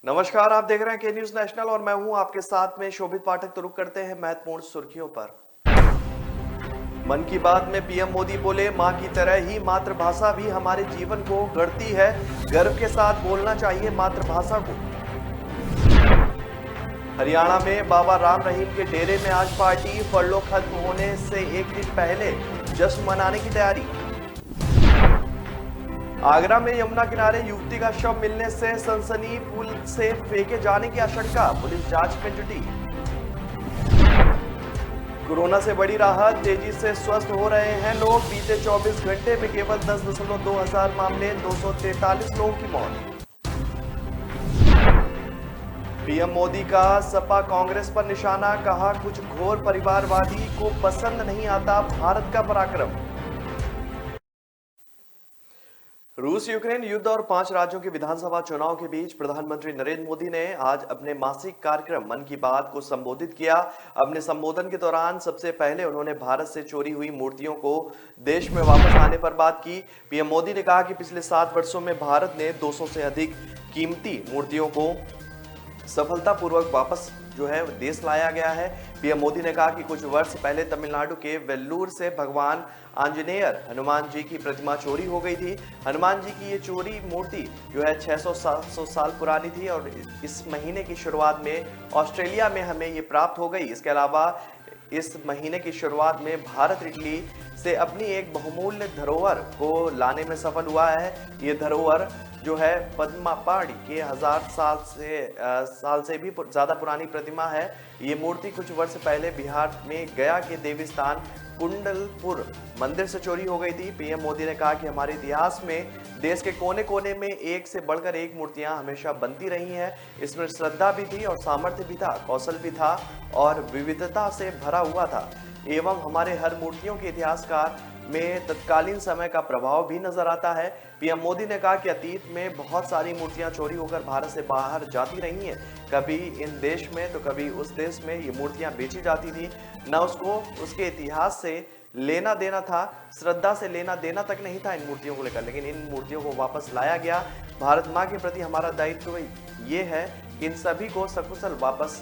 नमस्कार, आप देख रहे हैं के न्यूज नेशनल और मैं हूं आपके साथ में शोभित पाठक। तो रुक करते हैं महत्वपूर्ण सुर्खियों पर। मन की बात में पीएम मोदी बोले, मां की तरह ही मातृभाषा भी हमारे जीवन को गढ़ती है। गर्व के साथ बोलना चाहिए मातृभाषा को। हरियाणा में बाबा राम रहीम के डेरे में आज पार्टी, फरलो खत्म होने से एक दिन पहले जश्न मनाने की तैयारी। आगरा में यमुना किनारे युवती का शव मिलने से सनसनी, पुल से फेंके जाने की आशंका, पुलिस जांच में जुटी। कोरोना से बड़ी राहत, तेजी से स्वस्थ हो रहे हैं लोग। बीते 24 घंटे में केवल 10.2 हजार मामले, 243 लोगों की मौत। पीएम मोदी का सपा कांग्रेस पर निशाना, कहा कुछ घोर परिवारवादी को पसंद नहीं आता भारत का पराक्रम। रूस यूक्रेन युद्ध और 5 राज्यों के विधानसभा चुनाव के बीच प्रधानमंत्री नरेंद्र मोदी ने आज अपने मासिक कार्यक्रम मन की बात को संबोधित किया। अपने संबोधन के दौरान सबसे पहले उन्होंने भारत से चोरी हुई मूर्तियों को देश में वापस लाने पर बात की। पीएम मोदी ने कहा कि पिछले 7 वर्षों में भारत ने 200 से अधिक कीमती मूर्तियों को सफलतापूर्वक वापस देश लाया गया है। पीएम मोदी ने कहा कि कुछ वर्ष पहले तमिलनाडु के वेल्लूर से भगवान आंजनेयर हनुमान जी की प्रतिमा चोरी हो गई थी। हनुमान जी की ये चोरी मूर्ति 600-700 साल पुरानी थी और इस महीने की शुरुआत में ऑस्ट्रेलिया में हमें ये प्राप्त हो गई। इसके अलावा इस महीने की शुरुआत में भारत इटली से अपनी एक बहुमूल्य धरोहर को लाने में सफल हुआ है। ये धरोहर पद्मा पहाड़ी के 1000 साल से भी ज्यादा पुरानी प्रतिमा है। ये मूर्ति कुछ वर्ष पहले बिहार में गया के देवी स्थान कुंडलपुर मंदिर से चोरी हो गई थी। पीएम मोदी ने कहा कि हमारे इतिहास में देश के कोने कोने में एक से बढ़कर एक मूर्तियां हमेशा बनती रही हैं। इसमें श्रद्धा भी थी और सामर्थ्य भी था, कौशल भी था और विविधता से भरा हुआ था। एवं हमारे हर मूर्तियों के इतिहासकार में तत्कालीन समय का प्रभाव भी नजर आता है। पीएम मोदी ने कहा कि अतीत में बहुत सारी मूर्तियां चोरी होकर भारत से बाहर जाती रही हैं। कभी इन देश में तो कभी उस देश में ये मूर्तियां बेची जाती थी। न उसको उसके इतिहास से लेना देना था, श्रद्धा से लेना देना तक नहीं था इन मूर्तियों को लेकर, लेकिन इन मूर्तियों को वापस लाया गया। भारत माँ के प्रति हमारा दायित्व ये है कि इन सभी को सकुशल वापस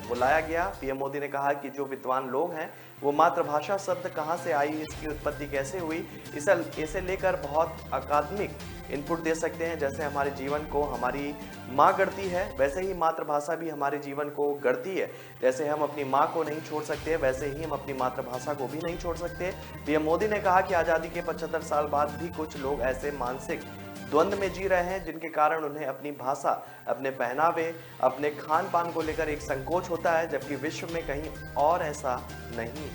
वो लाया गया। पीएम मोदी ने कहा कि जो विद्वान लोग हैं वो मातृभाषा शब्द कहां से आई, इसकी उत्पत्ति कैसे हुई, इसे लेकर बहुत अकादमिक इनपुट दे सकते हैं। जैसे हमारे जीवन को हमारी माँ गढ़ती है, वैसे ही मातृभाषा भी हमारे जीवन को गढ़ती है। जैसे हम अपनी माँ को नहीं छोड़ सकते, वैसे ही हम अपनी मातृभाषा को भी नहीं छोड़ सकते। पीएम मोदी ने कहा कि आजादी के 75 साल बाद भी कुछ लोग ऐसे मानसिक द्वंद में जी रहे हैं जिनके कारण उन्हें अपनी भाषा, अपने पहनावे, अपने खान पान को लेकर एक संकोच होता है, जबकि विश्व में कहीं और ऐसा नहीं।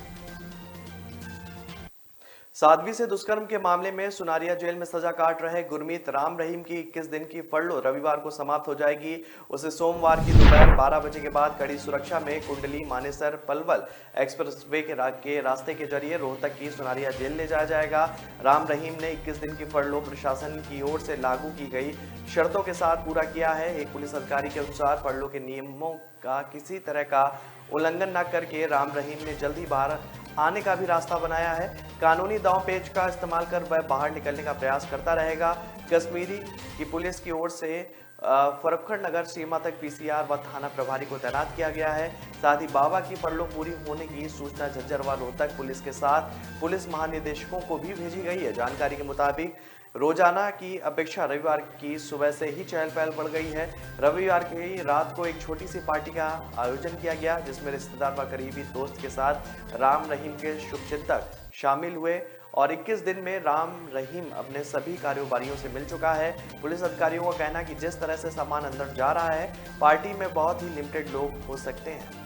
साध्वी से दुष्कर्म के मामले में सुनारिया जेल में सजा काट रहे गुरमीत राम रहीम की 21 दिन की फरलो रविवार को समाप्त हो जाएगी। उसे सोमवार की दोपहर 12 बजे के बाद कड़ी सुरक्षा में कुंडली मानेसर पलवल एक्सप्रेसवे के रास्ते के जरिए रोहतक की सुनारिया जेल ले जाया जाएगा। राम रहीम ने 21 दिन की फरलो प्रशासन की ओर से लागू की गई शर्तों के साथ पूरा किया है। एक पुलिस अधिकारी के अनुसार फरलो के नियमों का किसी तरह का उल्लंघन न करके राम रहीम ने जल्दी बाहर आने का भी रास्ता बनाया है। कानूनी दांव पेच का इस्तेमाल कर वह बाहर निकलने का प्रयास करता रहेगा। कश्मीरी की पुलिस की ओर से फरक्खड़ नगर सीमा तक पीसीआर व थाना प्रभारी को तैनात किया गया है। साथ ही बाबा की फरलो पूरी होने की सूचना झज्जर व रोहतक पुलिस के साथ पुलिस महानिदेशकों को भी भेजी गई है। जानकारी के मुताबिक रोजाना की अपेक्षा रविवार की सुबह से ही चहल पहल बढ़ गई है। रविवार की रात को एक छोटी सी पार्टी का आयोजन किया गया जिसमें रिश्तेदार व करीबी दोस्त के साथ राम रहीम के शुभचिंतक शामिल हुए और 21 दिन में राम रहीम अपने सभी कारोबारियों से मिल चुका है। पुलिस अधिकारियों का कहना है कि जिस तरह से सामान अंदर जा रहा है, पार्टी में बहुत ही लिमिटेड लोग हो सकते हैं।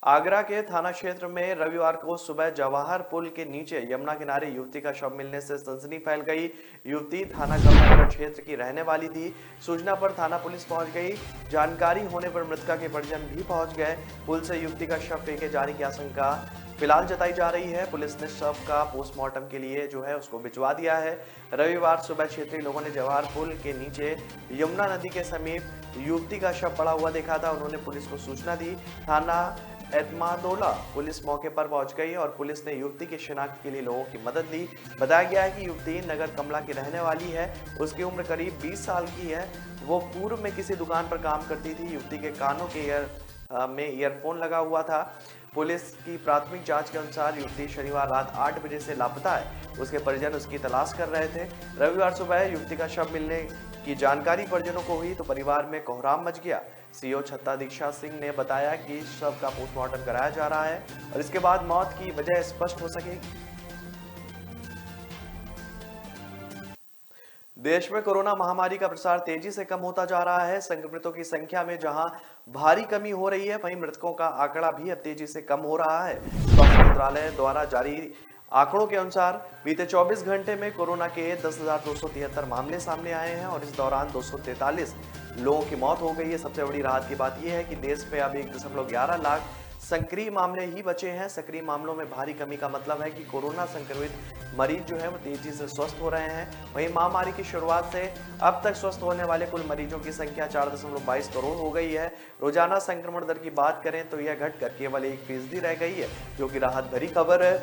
आगरा के थाना क्षेत्र में रविवार को सुबह जवाहर पुल के नीचे यमुना किनारे युवती का शव मिलने से सनसनी फैल गई। युवती थाना कमलनगर क्षेत्र की रहने वाली थी। सूचना पर थाना पुलिस पहुंच गई। जानकारी होने पर मृतका के परिजन भी पहुंच गए। पुल से युवती का शव फेंके जाने की आशंका फिलहाल जताई जा रही है। पुलिस ने शव का पोस्टमार्टम के लिए उसको भिजवा दिया है। रविवार सुबह क्षेत्रीय लोगों ने जवाहर पुल के नीचे यमुना नदी के समीप युवती का शव पड़ा हुआ देखा था। उन्होंने पुलिस को सूचना दी। थाना एतमादोला पुलिस मौके पर पहुंच गई और पुलिस ने युवती की शिनाख्त के लिए लोगों की मदद ली। बताया गया है कि युवती नगर कमला की रहने वाली है। उसकी उम्र करीब 20 साल की है। वो पूर्व में किसी दुकान पर काम करती थी। युवती के कानों के ईयरफोन लगा हुआ था। पुलिस की प्राथमिक जांच के अनुसार युवती शनिवार रात 8 बजे से लापता है। उसके परिजन उसकी तलाश कर रहे थे। रविवार सुबह युवती का शव मिलने की जानकारी परिजनों को हुई तो परिवार में कोहराम मच गया। सीओ छत्ता दीक्षा सिंह ने बताया कि शव का पोस्टमार्टम कराया जा रहा है और इसके बाद मौत की वजह स्पष्ट हो सकेगी। देश में कोरोना महामारी का प्रसार तेजी से कम होता जा रहा है। संक्रमितों की संख्या में जहां भारी कमी हो रही है, वहीं मृतकों का आंकड़ा भी अब तेजी से कम हो रहा है। स्वास्थ्य मंत्रालय द्वारा जारी आंकड़ों के अनुसार बीते 24 घंटे में कोरोना के 10,273 मामले सामने आए हैं और इस दौरान 243 लोगों की मौत हो गई है। सबसे बड़ी राहत की बात यह है कि देश में अब 1.11 लाख सक्रिय मामले ही बचे हैं। सक्रिय मामलों में भारी कमी का मतलब है कि कोरोना संक्रमित मरीज जो है वो तेजी से स्वस्थ हो रहे हैं। वहीं महामारी की शुरुआत से अब तक स्वस्थ होने वाले कुल मरीजों की संख्या 4.22 करोड़ हो गई है। रोजाना संक्रमण दर की बात करें तो यह घटकर केवल 1% रह गई है, जो कि राहत भरी खबर है।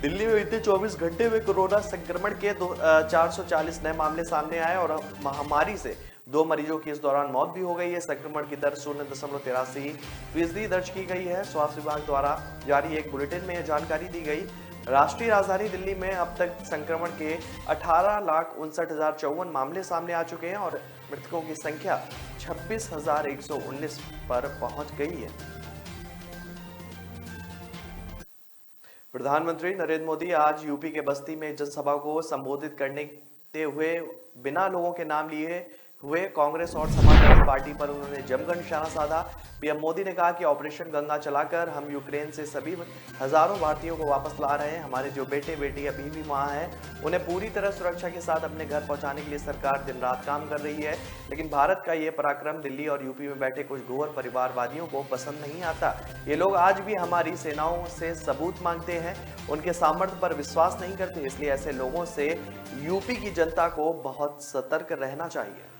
दिल्ली में बीते 24 घंटे में कोरोना संक्रमण के 440 नए मामले सामने आए और महामारी से 2 मरीजों की इस दौरान मौत भी हो गई है। संक्रमण की दर 0.83% दर्ज की गई है। स्वास्थ्य विभाग द्वारा जारी एक बुलेटिन में यह जानकारी दी गई। राष्ट्रीय राजधानी दिल्ली में अब तक संक्रमण के 18,59,054 मामले सामने आ चुके हैं और मृतकों की संख्या 26,119 पर पहुंच गई है। प्रधानमंत्री नरेंद्र मोदी आज यूपी के बस्ती में जनसभा को संबोधित करते हुए बिना लोगों के नाम लिए हुए कांग्रेस और समाजवादी पार्टी पर उन्होंने जमकर निशाना साधा। पीएम मोदी ने कहा कि ऑपरेशन गंगा चलाकर हम यूक्रेन से सभी हजारों भारतीयों को वापस ला रहे हैं। हमारे जो बेटे बेटी अभी भी वहां हैं, उन्हें पूरी तरह सुरक्षा के साथ अपने घर पहुंचाने के लिए सरकार दिन रात काम कर रही है। लेकिन भारत का ये पराक्रम दिल्ली और यूपी में बैठे कुछ घोर परिवारवादियों को पसंद नहीं आता। ये लोग आज भी हमारी सेनाओं से सबूत मांगते हैं, उनके सामर्थ्य पर विश्वास नहीं करते। इसलिए ऐसे लोगों से यूपी की जनता को बहुत सतर्क रहना चाहिए।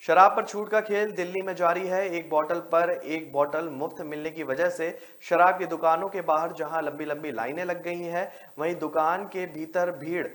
शराब पर छूट का खेल दिल्ली में जारी है। एक बोतल पर एक बोतल मुफ्त मिलने की वजह से शराब की दुकानों के बाहर जहां लंबी लंबी लाइनें लग गई हैं, वहीं दुकान के भीतर भीड़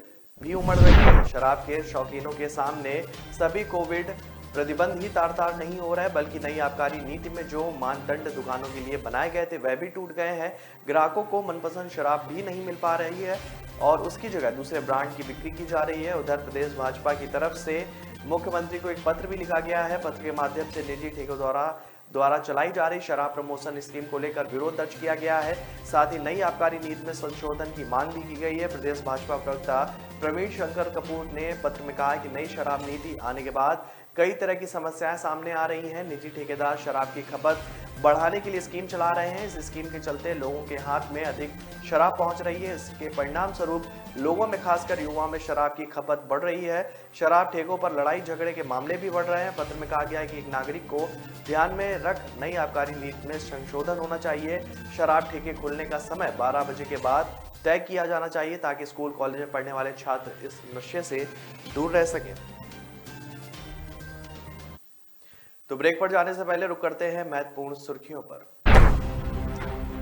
भी उमड़ रही है। शराब के शौकीनों के सामने सभी कोविड प्रतिबंध ही तार नहीं हो रहा है, बल्कि नई आबकारी नीति में जो मानदंड दुकानों के लिए बनाए गए थे वह भी टूट गए हैं। ग्राहकों को मनपसंद शराब भी नहीं मिल पा रही है और उसकी जगह दूसरे ब्रांड की बिक्री की जा रही है। उधर प्रदेश भाजपा की तरफ से मुख्यमंत्री को एक पत्र भी लिखा गया है। पत्र के माध्यम से निजी ठेकेदारों द्वारा चलाई जा रही शराब प्रमोशन स्कीम को लेकर विरोध दर्ज किया गया है। साथ ही नई आबकारी नीति में संशोधन की मांग भी की गई है। प्रदेश भाजपा प्रवक्ता प्रवीण शंकर कपूर ने पत्र में कहा कि नई शराब नीति आने के बाद कई तरह की समस्याएं सामने आ रही हैं। निजी ठेकेदार शराब की खपत बढ़ाने के लिए स्कीम चला रहे हैं। इस स्कीम के चलते लोगों के हाथ में अधिक शराब पहुंच रही है। इसके परिणाम स्वरूप लोगों में खासकर युवाओं में शराब की खपत बढ़ रही है। शराब ठेकों पर लड़ाई झगड़े के मामले भी बढ़ रहे हैं। पत्र में कहा गया है कि एक नागरिक को ध्यान में रख नई आबकारी नीति में संशोधन होना चाहिए। शराब ठेके खुलने का समय 12 बजे के बाद तय किया जाना चाहिए ताकि स्कूल कॉलेज में पढ़ने वाले छात्र इस नशे से दूर रह सकें। तो ब्रेक पर जाने से पहले रुक करते हैं महत्वपूर्ण सुर्खियों पर।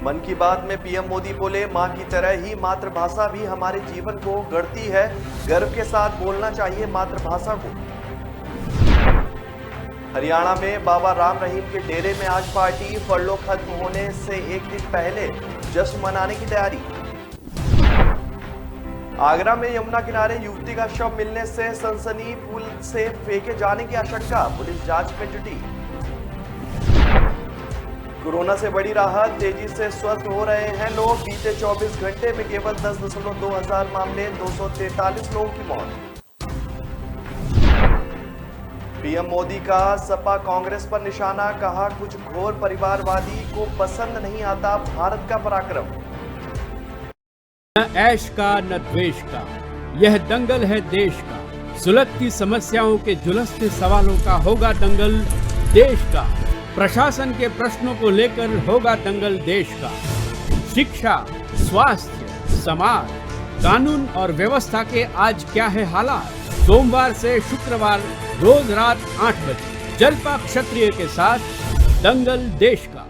मन की बात में पीएम मोदी बोले, मां की तरह ही मातृभाषा भी हमारे जीवन को गढ़ती है। गर्व के साथ बोलना चाहिए मातृभाषा को। हरियाणा में बाबा राम रहीम के डेरे में आज पार्टी, फरलो खत्म होने से एक दिन पहले जश्न मनाने की तैयारी। आगरा में यमुना किनारे युवती का शव मिलने से सनसनी, पुल से फेंके जाने की आशंका, पुलिस जांच में जुटी। कोरोना से बड़ी राहत, तेजी से स्वस्थ हो रहे हैं लोग। बीते 24 घंटे में केवल 10.2 हजार मामले, 243 लोगों की मौत। पीएम मोदी का सपा कांग्रेस पर निशाना, कहा कुछ घोर परिवारवादी को पसंद नहीं आता भारत का पराक्रम। न ऐश का न द्वेष का, यह दंगल है देश का। सुलगती समस्याओं के झुलसते सवालों का होगा दंगल देश का। प्रशासन के प्रश्नों को लेकर होगा दंगल देश का। शिक्षा, स्वास्थ्य, समाज, कानून और व्यवस्था के आज क्या है हालात। सोमवार से शुक्रवार रोज रात 8 बजे जलपा क्षत्रिय के साथ दंगल देश का।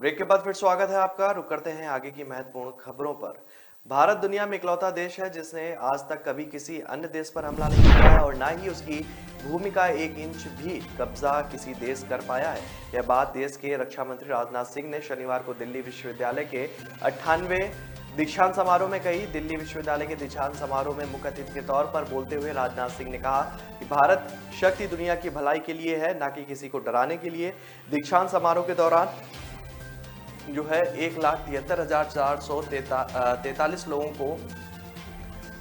ब्रेक के बाद फिर स्वागत है आपका। रुक करते हैं आगे की महत्वपूर्ण खबरों पर। भारत दुनिया में इकलौता देश है जिसने आज तक कभी किसी अन्य देश पर हमला नहीं किया है और ना ही उसकी भूमि का 1 इंच भी कब्जा किसी देश कर पाया है। यह बात देश के रक्षा मंत्री राजनाथ सिंह ने शनिवार को दिल्ली विश्वविद्यालय के 98वें दीक्षांत समारोह में कही। दिल्ली विश्वविद्यालय के दीक्षांत समारोह में मुख्य अतिथि के तौर पर बोलते हुए राजनाथ सिंह ने कहा कि भारत शक्ति दुनिया की भलाई के लिए है, ना कि किसी को डराने के लिए। दीक्षांत समारोह के दौरान जो है 1,73,443 लोगों को,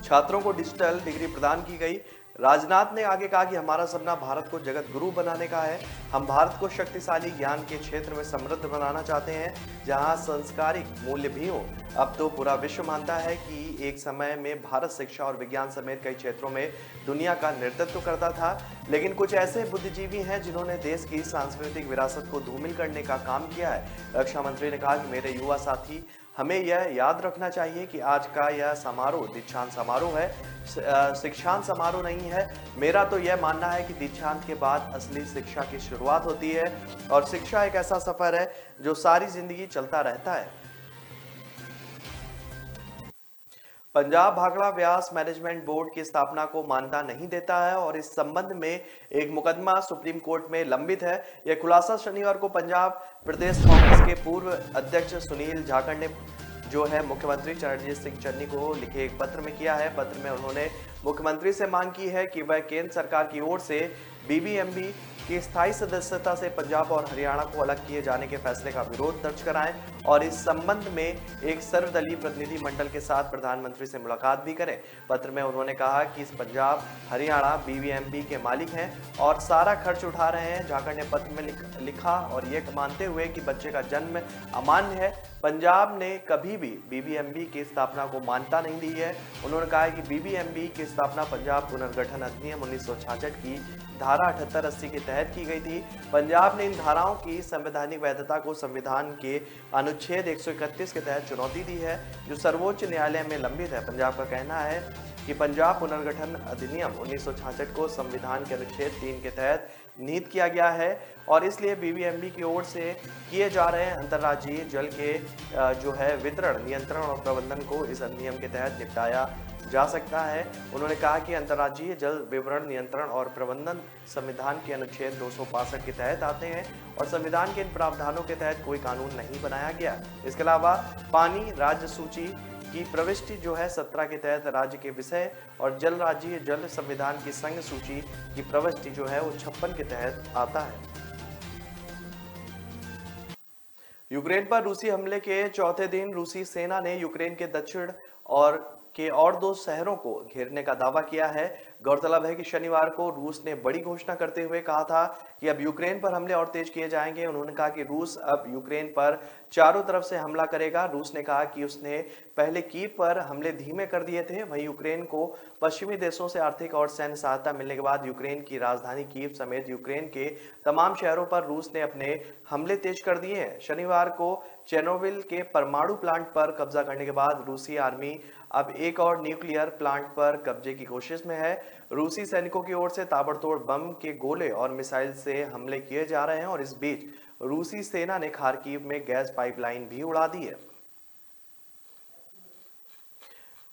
छात्रों को डिजिटल डिग्री प्रदान की गई। राजनाथ ने आगे कहा कि हमारा सपना भारत को जगत गुरु बनाने का है। हम भारत को शक्तिशाली ज्ञान के क्षेत्र में समृद्ध बनाना चाहते हैं, जहां संस्कारिक मूल्य भी हो। अब तो पूरा विश्व मानता है कि एक समय में भारत शिक्षा और विज्ञान समेत कई क्षेत्रों में दुनिया का नेतृत्व करता था, लेकिन कुछ ऐसे बुद्धिजीवी हैं जिन्होंने देश की सांस्कृतिक विरासत को धूमिल करने का काम किया है। रक्षा मंत्री ने कहा कि मेरे युवा साथी, हमें यह याद रखना चाहिए कि आज का यह समारोह दीक्षांत समारोह है, शिक्षांत समारोह नहीं है। मेरा तो यह मानना है कि दीक्षांत के बाद असली शिक्षा की शुरुआत होती है और शिक्षा एक ऐसा सफर है जो सारी जिंदगी चलता रहता है। पंजाब भाखड़ा व्यास मैनेजमेंट बोर्ड की स्थापना को मान्यता नहीं देता है और इस संबंध में एक मुकदमा सुप्रीम कोर्ट में लंबित है। यह खुलासा शनिवार को पंजाब प्रदेश कांग्रेस के पूर्व अध्यक्ष सुनील जाखड़ ने जो है मुख्यमंत्री चरणजीत सिंह चन्नी को लिखे एक पत्र में किया है। पत्र में उन्होंने मुख्यमंत्री से मांग की है कि वह केंद्र सरकार की ओर से बीबीएमबी की स्थायी सदस्यता से पंजाब और हरियाणा को अलग किए जाने के फैसले का विरोध दर्ज कराएं और इस संबंध में एक सर्वदलीय प्रतिनिधि मंडल के साथ प्रधानमंत्री से मुलाकात भी करें। पत्र में उन्होंने कहा कि पंजाब हरियाणा बीबीएमबी के मालिक हैं और सारा खर्च उठा रहे हैं। जाखड़ ने पत्र में लिखा और यह मानते हुए कि बच्चे का जन्म अमान्य है, पंजाब ने कभी भी बीबीएमबी की स्थापना को मान्यता नहीं दी है। उन्होंने कहा कि बीबीएमबी की स्थापना पंजाब पुनर्गठन अधिनियम 1966 की धारा 78-80 के तहत की गई थी। पंजाब ने इन धाराओं की संवैधानिक वैधता को संविधान के अनुच्छेद 131 के तहत चुनौती दी है, जो सर्वोच्च न्यायालय में लंबित है। पंजाब का कहना है कि पंजाब पुनर्गठन अधिनियम 1966 को संविधान के अनुच्छेद 3 के तहत निहित किया गया है और इसलिए बीबीएमबी की ओर से किए जा रहे अंतर्राज्यीय जल के जो है वितरण, नियंत्रण और प्रबंधन को इस अधिनियम के तहत निपटाया जा सकता है। उन्होंने कहा कि अंतर्राज्यीय जल विवरण, नियंत्रण और प्रबंधन संविधान के अनुच्छेद 265 के तहत आते हैं और संविधान के इन प्रावधानों के तहत कोई कानून नहीं बनाया गया। इसके अलावा पानी राज्य सूची की प्रविष्टि जो है 17 के तहत राज्य के विषय और जल राज्य जल संविधान की संघ सूची की प्रविष्टि जो है वो 56 के तहत आता है। यूक्रेन पर रूसी हमले के चौथे दिन रूसी सेना ने यूक्रेन के दक्षिण और 2 शहरों को घेरने का दावा किया है। गौरतलब है कि शनिवार को रूस ने बड़ी घोषणा करते हुए कहा था कि अब यूक्रेन पर हमले और तेज किए जाएंगे। उन्होंने कहा कि रूस अब यूक्रेन पर चारों तरफ से हमला करेगा। रूस ने कहा कि उसने पहले कीव पर हमले धीमे कर दिए थे। वहीं यूक्रेन को पश्चिमी देशों से आर्थिक और सैन्य सहायता मिलने के बाद यूक्रेन की राजधानी कीव समेत यूक्रेन के तमाम शहरों पर रूस ने अपने हमले तेज कर दिए हैं। शनिवार को चेर्नोबिल के परमाणु प्लांट पर कब्जा करने के बाद रूसी आर्मी अब एक और न्यूक्लियर प्लांट पर कब्जे की कोशिश में है। रूसी सैनिकों की ओर से ताबड़तोड़ बम के गोले और मिसाइल से हमले किए जा रहे हैं और इस बीच रूसी सेना ने खार्किव में गैस पाइपलाइन भी उड़ा दी है।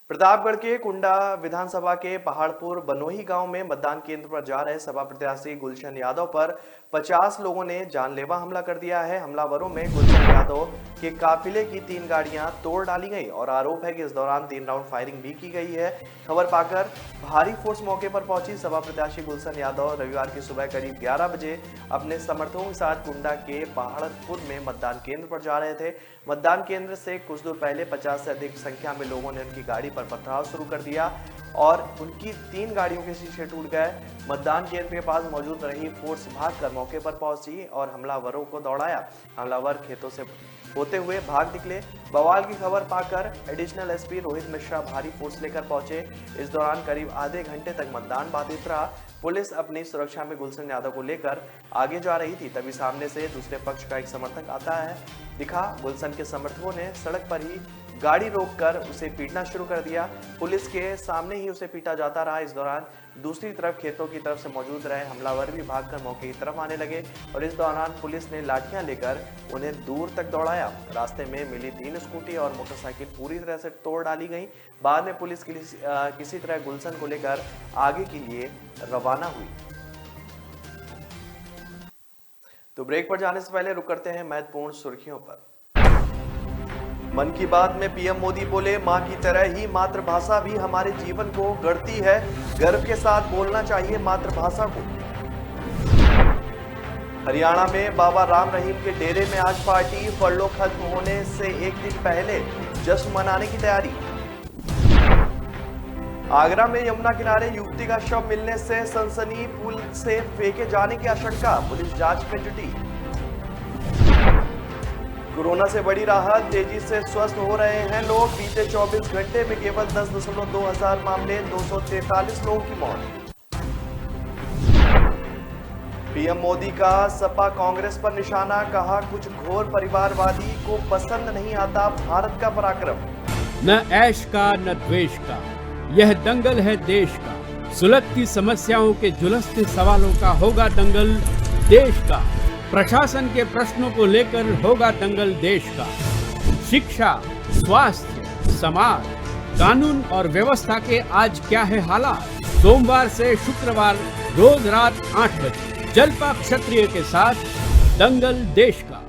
प्रतापगढ़ के कुंडा विधानसभा के पहाड़पुर बनोही गांव में मतदान केंद्र पर जा रहे सपा प्रत्याशी गुलशन यादव पर 50 लोगों ने जानलेवा हमला कर दिया है। हमलावरों में गुलशन यादव के काफिले की 3 गाड़ियां तोड़ डाली गई और आरोप है कि इस दौरान 3 राउंड फायरिंग भी की गई है। खबर पाकर भारी फोर्स मौके पर पहुंची। सपा प्रत्याशी गुलशन यादव रविवार की सुबह करीब 11 बजे अपने समर्थकों के साथ कुंडा के पहाड़पुर में मतदान केंद्र पर जा रहे थे। मतदान केंद्र से कुछ दूर पहले 50 से अधिक संख्या में लोगों ने उनकी गाड़ी पर पथराव शुरू कर दिया और उनकी 3 गाड़ियों के शीशे टूट गए। मतदान केंद्र के पास मौजूद रही फोर्स भागकर मौके पर पहुंची और हमलावरों को दौड़ाया। हमलावर खेतों से होते हुए भाग निकले। बवाल की खबर पाकर एडिशनल एसपी रोहित मिश्रा भारी फोर्स लेकर पहुंचे। इस दौरान करीब आधे घंटे तक मतदान बाधित रहा। पुलिस अपनी सुरक्षा में गुलशन यादव को लेकर आगे जा रही थी, तभी सामने से दूसरे पक्ष का एक समर्थक आता है दिखा। गुलशन के समर्थकों ने सड़क पर ही गाड़ी रोककर उसे पीटना शुरू कर दिया। पुलिस के सामने ही उसे पीटा जाता रहा। इस दौरान दूसरी तरफ खेतों की तरफ से मौजूद रहे हमलावर भी भागकर मौके की तरफ आने लगे और इस दौरान पुलिस ने लाठियां लेकर उन्हें दूर तक दौड़ाया। रास्ते में मिली 3 स्कूटी और मोटरसाइकिल पूरी तरह से तोड़ डाली गई। बाद में पुलिस किसी तरह गुलशन को लेकर आगे के लिए रवाना हुई। तो ब्रेक पर जाने से पहले रुक करते हैं महत्वपूर्ण सुर्खियों पर। मन की बात में पीएम मोदी बोले, मां की तरह ही मातृभाषा भी हमारे जीवन को गढ़ती है। गर्व के साथ बोलना चाहिए मातृभाषा को। हरियाणा में बाबा राम रहीम के डेरे में आज पार्टी, फरलो खत्म होने से एक दिन पहले जश्न मनाने की तैयारी। आगरा में यमुना किनारे युवती का शव मिलने से सनसनी, पुल से फेंके जाने की आशंका, पुलिस जांच में जुटी। कोरोना से बड़ी राहत, तेजी से स्वस्थ हो रहे हैं लोग। बीते 24 घंटे में केवल 10.2 हजार मामले, 243 लोगों की मौत। पीएम मोदी का सपा कांग्रेस पर निशाना, कहा कुछ घोर परिवारवादी को पसंद नहीं आता भारत का पराक्रम। न ऐश का न द्वेष का, यह दंगल है देश का। सुलगती समस्याओं के जुलसते सवालों का होगा दंगल देश का। प्रशासन के प्रश्नों को लेकर होगा दंगल देश का। शिक्षा, स्वास्थ्य, समाज, कानून और व्यवस्था के आज क्या है हालात। सोमवार से शुक्रवार रोज रात 8 बजे जलपा क्षत्रिय के साथ दंगल देश का।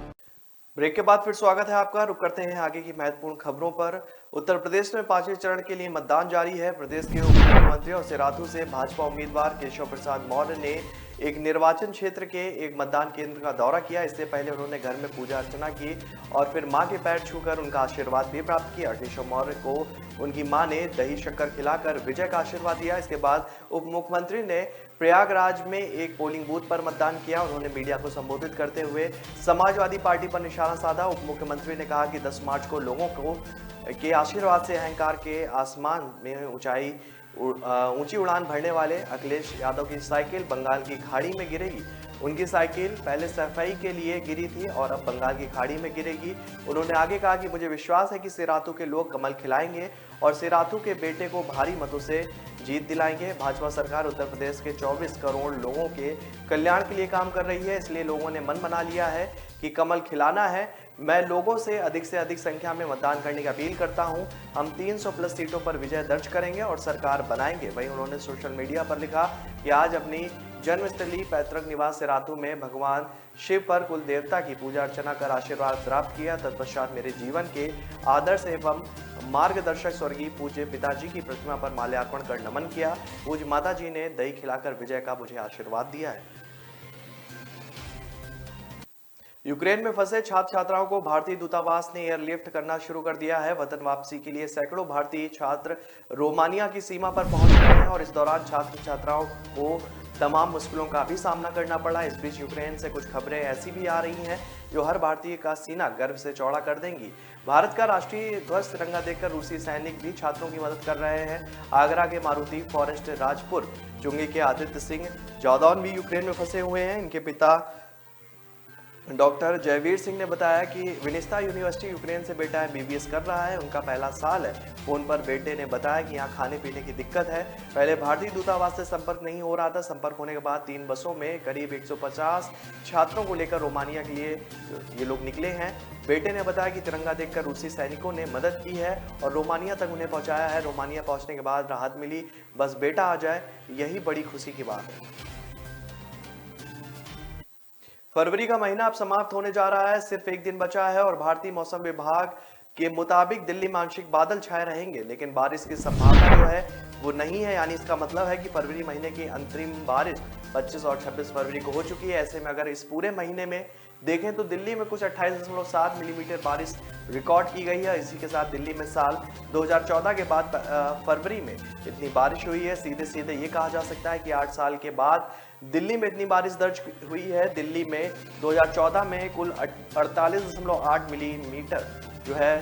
ब्रेक के बाद फिर स्वागत है आपका। रुक करते हैं आगे की महत्वपूर्ण खबरों पर। उत्तर प्रदेश में 5वें चरण के लिए मतदान जारी है। प्रदेश के उप मुख्यमंत्री और सिराथू से भाजपा उम्मीदवार केशव प्रसाद मौर्य ने एक निर्वाचन क्षेत्र के एक मतदान केंद्र का दौरा किया। इससे पहले उन्होंने घर में पूजा अर्चना की और फिर मां के पैर छूकर उनका आशीर्वाद भी प्राप्त किया। केशव मौर्य को उनकी मां ने दही शक्कर खिलाकर विजय का आशीर्वाद दिया। इसके बाद उप मुख्यमंत्री ने प्रयागराज में एक पोलिंग बूथ पर मतदान किया। उन्होंने मीडिया को संबोधित करते हुए समाजवादी पार्टी पर निशाना साधा। उप मुख्यमंत्री ने कहा कि 10 मार्च को लोगों को के आशीर्वाद से अहंकार के आसमान में ऊंची उड़ान भरने वाले अखिलेश यादव की साइकिल बंगाल की खाड़ी में गिरेगी। उनकी साइकिल पहले सफाई के लिए गिरी थी और अब बंगाल की खाड़ी में गिरेगी। उन्होंने आगे कहा कि मुझे विश्वास है कि सिराथू के लोग कमल खिलाएंगे और सिराथू के बेटे को भारी मतों से जीत दिलाएंगे। भाजपा सरकार उत्तर प्रदेश के 24 करोड़ लोगों के कल्याण के लिए काम कर रही है, इसलिए लोगों ने मन बना लिया है कि कमल खिलाना है। मैं लोगों से अधिक संख्या में मतदान करने की अपील करता हूं। हम 300 प्लस सीटों पर विजय दर्ज करेंगे और सरकार बनाएंगे। वहीं उन्होंने सोशल मीडिया पर लिखा कि आज अपनी जन्मस्थली पैतृक निवास सिराथू में भगवान शिव पर कुल देवता की पूजा अर्चना कर आशीर्वाद प्राप्त किया। तत्पश्चात मेरे जीवन के आदर्श एवं मार्गदर्शक स्वर्गीय पूज्य पिताजी की प्रतिमा पर माल्यार्पण कर नमन किया। पूज्य माता जी ने दही खिलाकर विजय का मुझे आशीर्वाद दिया है। यूक्रेन में फंसे छात्र छात्राओं को भारतीय दूतावास ने एयरलिफ्ट करना शुरू कर दिया है। वतन वापसी के लिए सैकड़ों भारतीय छात्र रोमानिया की सीमा पर पहुंच गए हैं और इस दौरान छात्र छात्राओं को तमाम मुश्किलों का भी सामना करना पड़ा। इस बीच यूक्रेन से कुछ खबरें ऐसी भी आ रही हैं जो हर भारतीय का सीना गर्व से चौड़ा कर देंगी। भारत का राष्ट्रीय ध्वज तिरंगा देखकर रूसी सैनिक भी छात्रों की मदद कर रहे हैं। आगरा के मारुति फॉरेस्ट राजपुर चुंगी के आदित्य सिंह जौदौन भी यूक्रेन में फंसे हुए हैं। इनके पिता डॉक्टर जयवीर सिंह ने बताया कि विनिस्ता यूनिवर्सिटी यूक्रेन से बेटा MBBS कर रहा है, उनका पहला साल है। फोन पर बेटे ने बताया कि यहाँ खाने पीने की दिक्कत है। पहले भारतीय दूतावास से संपर्क नहीं हो रहा था। संपर्क होने के बाद 3 बसों में करीब 150 छात्रों को लेकर रोमानिया के लिए ये लोग निकले हैं। बेटे ने बताया कि तिरंगा देखकर रूसी सैनिकों ने मदद की है और रोमानिया तक उन्हें पहुंचाया है। रोमानिया पहुंचने के बाद राहत मिली, बस बेटा आ जाए यही बड़ी खुशी की बात है। फरवरी का महीना अब समाप्त होने जा रहा है, सिर्फ एक दिन बचा है और भारतीय मौसम विभाग के मुताबिक दिल्ली में आंशिक बादल छाए रहेंगे, लेकिन बारिश की संभावना जो है वो नहीं है। यानी इसका मतलब है कि फरवरी महीने की अंतरिम बारिश 25 और 26 फरवरी को हो चुकी है। ऐसे में अगर इस पूरे महीने में देखें तो दिल्ली में कुछ 28.7 मिलीमीटर बारिश रिकॉर्ड की गई है। इसी के साथ दिल्ली में साल 2014 के बाद फरवरी में इतनी बारिश हुई है। सीधे सीधे ये कहा जा सकता है कि 8 साल के बाद दिल्ली में इतनी बारिश दर्ज हुई है। दिल्ली में 2014 में कुल 48.8 मिलीमीटर जो है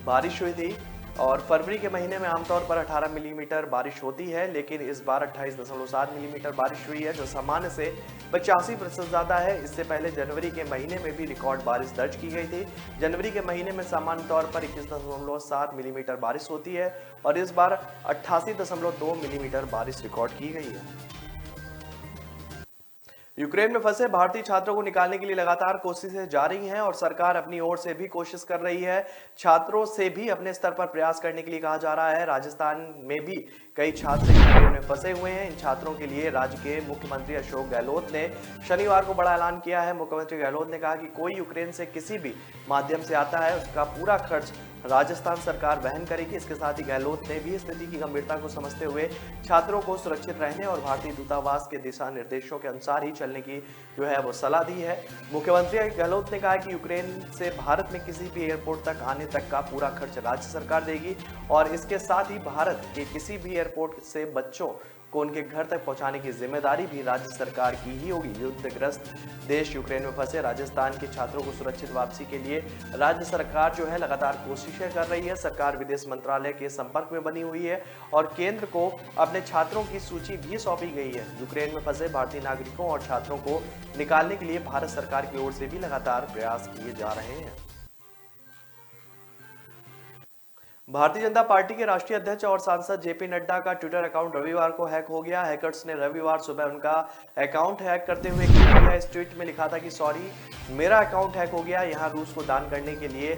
बारिश हुई थी और फरवरी के महीने में आमतौर पर 18 मिलीमीटर बारिश होती है, लेकिन इस बार 28.7 मिलीमीटर बारिश हुई है, जो सामान्य से 85% ज्यादा है। इससे पहले जनवरी के महीने में भी रिकॉर्ड बारिश दर्ज की गई थी। जनवरी के महीने में सामान्य तौर पर 21.7 मिलीमीटर बारिश होती है और इस बार 88.2 मिलीमीटर बारिश रिकॉर्ड की गई है। यूक्रेन में फंसे भारतीय छात्रों को निकालने के लिए लगातार कोशिशें जारी हैं और सरकार अपनी ओर से भी कोशिश कर रही है। छात्रों से भी अपने स्तर पर प्रयास करने के लिए कहा जा रहा है। राजस्थान में भी कई छात्र यूक्रेन में फंसे हुए हैं। इन छात्रों के लिए राज्य के मुख्यमंत्री अशोक गहलोत ने शनिवार को बड़ा ऐलान किया है। मुख्यमंत्री गहलोत ने कहा कि कोई यूक्रेन से किसी भी माध्यम से आता है, उसका पूरा खर्च राजस्थान सरकार वहन करेगी। इसके साथ ही गहलोत ने भी स्थिति की गंभीरता को समझते हुए छात्रों को सुरक्षित रहने और भारतीय दूतावास के दिशा निर्देशों के अनुसार ही चलने की वो सलाह दी है। मुख्यमंत्री गहलोत ने कहा कि यूक्रेन से भारत में किसी भी एयरपोर्ट तक आने तक का पूरा खर्च राज्य सरकार देगी और इसके साथ ही भारत के किसी भी एयरपोर्ट से बच्चों को उनके घर तक पहुंचाने की जिम्मेदारी भी राज्य सरकार की ही होगी। युद्धग्रस्त देश यूक्रेन में फंसे राजस्थान के छात्रों को सुरक्षित वापसी के लिए राज्य सरकार लगातार कोशिशें कर रही है। सरकार विदेश मंत्रालय के संपर्क में बनी हुई है और केंद्र को अपने छात्रों की सूची भी सौंपी गई है। यूक्रेन में फंसे भारतीय नागरिकों और छात्रों को निकालने के लिए भारत सरकार की ओर से भी लगातार प्रयास किए जा रहे हैं। भारतीय जनता पार्टी के राष्ट्रीय अध्यक्ष और सांसद जेपी नड्डा का ट्विटर अकाउंट रविवार को हैक हो गया। हैकर्स ने रविवार सुबह उनका अकाउंट हैक करते हुए ट्वीट किया। इस ट्वीट में लिखा था कि सॉरी, मेरा अकाउंट हैक हो गया, यहाँ रूस को दान करने के लिए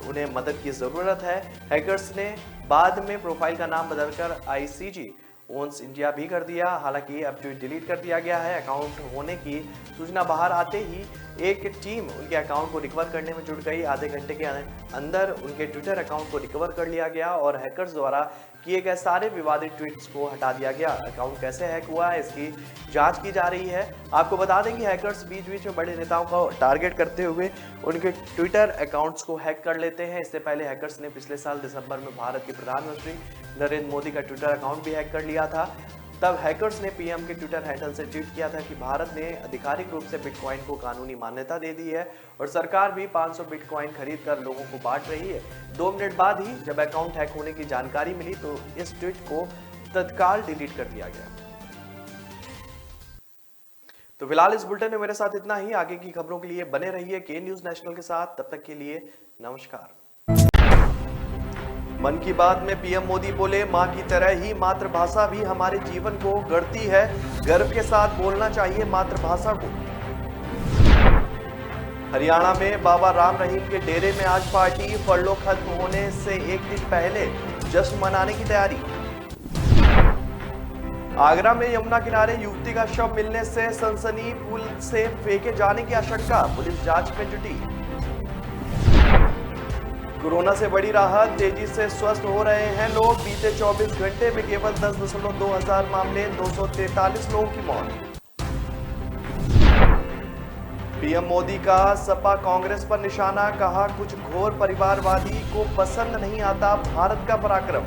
उन्हें मदद की जरूरत है। हैकर्स ने बाद में प्रोफाइल का नाम बदलकर ICG ओन्स इंडिया भी कर दिया। हालांकि अब ट्वीट डिलीट कर दिया गया है। अकाउंट होने की सूचना बाहर आते ही एक टीम उनके अकाउंट को रिकवर करने में जुट गई। आधे घंटे के अंदर उनके ट्विटर अकाउंट को रिकवर कर लिया गया और हैकर्स द्वारा किए गए सारे विवादित ट्वीट्स को हटा दिया गया। अकाउंट कैसे हैक हुआ है, इसकी जांच की जा रही है। आपको बता दें कि हैकर्स बीच बीच में बड़े नेताओं को टारगेट करते हुए उनके ट्विटर अकाउंट्स को हैक कर लेते हैं। इससे पहले हैकर्स ने पिछले साल दिसंबर में भारत के प्रधानमंत्री नरेंद्र मोदी का ट्विटर अकाउंट भी हैक कर लिया था। तब हैकर्स ने पीएम के ट्विटर हैंडल से ट्वीट किया था कि भारत ने आधिकारिक रूप से बिटकॉइन को कानूनी मान्यता दे दी है और सरकार भी 500 बिटकॉइन खरीद कर लोगों को बांट रही है। 2 मिनट बाद ही जब अकाउंट हैक होने की जानकारी मिली तो इस ट्वीट को तत्काल डिलीट कर दिया गया। तो फिलहाल इस बुलेटिन में मेरे साथ इतना ही। आगे की खबरों के लिए बने रहिए के न्यूज नेशनल के साथ। तब तक के लिए नमस्कार। मन की बात में पीएम मोदी बोले, मां की तरह ही मातृभाषा भी हमारे जीवन को गढ़ती है। गर्व के साथ बोलना चाहिए मातृभाषा को। हरियाणा में बाबा राम रहीम के डेरे में आज पार्टी। फरलो खत्म होने से एक दिन पहले जश्न मनाने की तैयारी। आगरा में यमुना किनारे युवती का शव मिलने से सनसनी, पुल से फेंके जाने की आशंका, पुलिस जांच में जुटी। कोरोना से बड़ी राहत, तेजी से स्वस्थ हो रहे हैं लोग। बीते 24 घंटे में केवल 10.2 हजार मामले, 243 लोगों की मौत। पीएम मोदी का सपा कांग्रेस पर निशाना, कहा कुछ घोर परिवारवादी को पसंद नहीं आता भारत का पराक्रम।